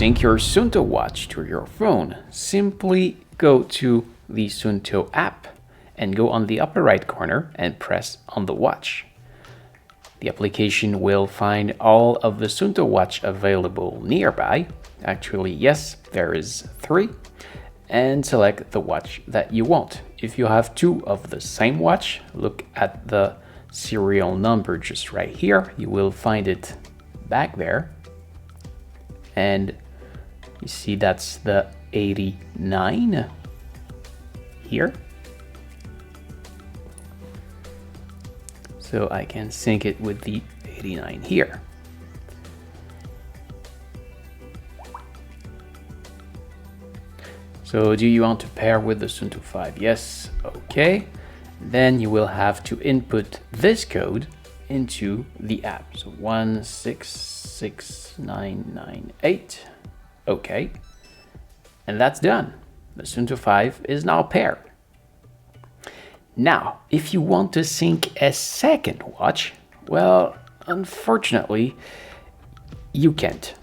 sync your Suunto watch to your phone, simply go to the Suunto app and go on the upper right corner and press on the watch. The application will find all of the Suunto watch available nearby. Actually, yes, there is 3. And select the watch that you want. If you have 2 of the same watch, look at the serial number just right here. You will find it back there. And you see that's the 89 here. So I can sync it with the 89 here. So do you want to pair with the Suunto 5? Yes, okay. Then you will have to input this code into the app. So 166998. Okay. And that's done. The Suunto 5 is now paired. Now, if you want to sync a second watch, well, unfortunately, you can't.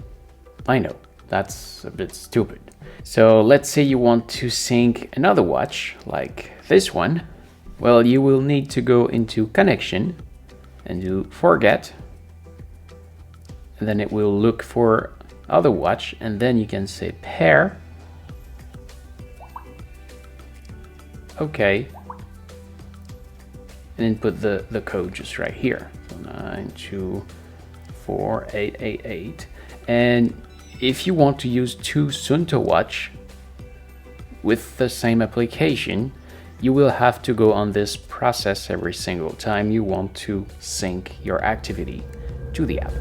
I know, that's a bit stupid. So let's say you want to sync another watch, like this one. Well, you will need to go into connection and do forget. And then it will look for other watch, and then you can say pair. Okay. And input the code just right here. So 924888. And if you want to use 2 Suunto watch with the same application, you will have to go on this process every single time you want to sync your activity to the app.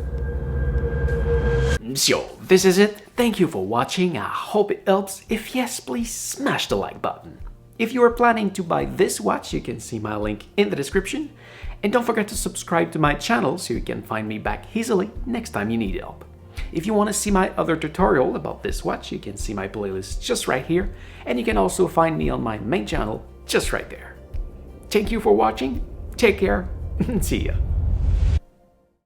So, this is it. Thank you for watching. I hope it helps. If yes, please smash the like button. If you are planning to buy this watch, you can see my link in the description. And don't forget to subscribe to my channel so you can find me back easily next time you need help. If you want to see my other tutorial about this watch, you can see my playlist just right here. And you can also find me on my main channel just right there. Thank you for watching. Take care and see ya.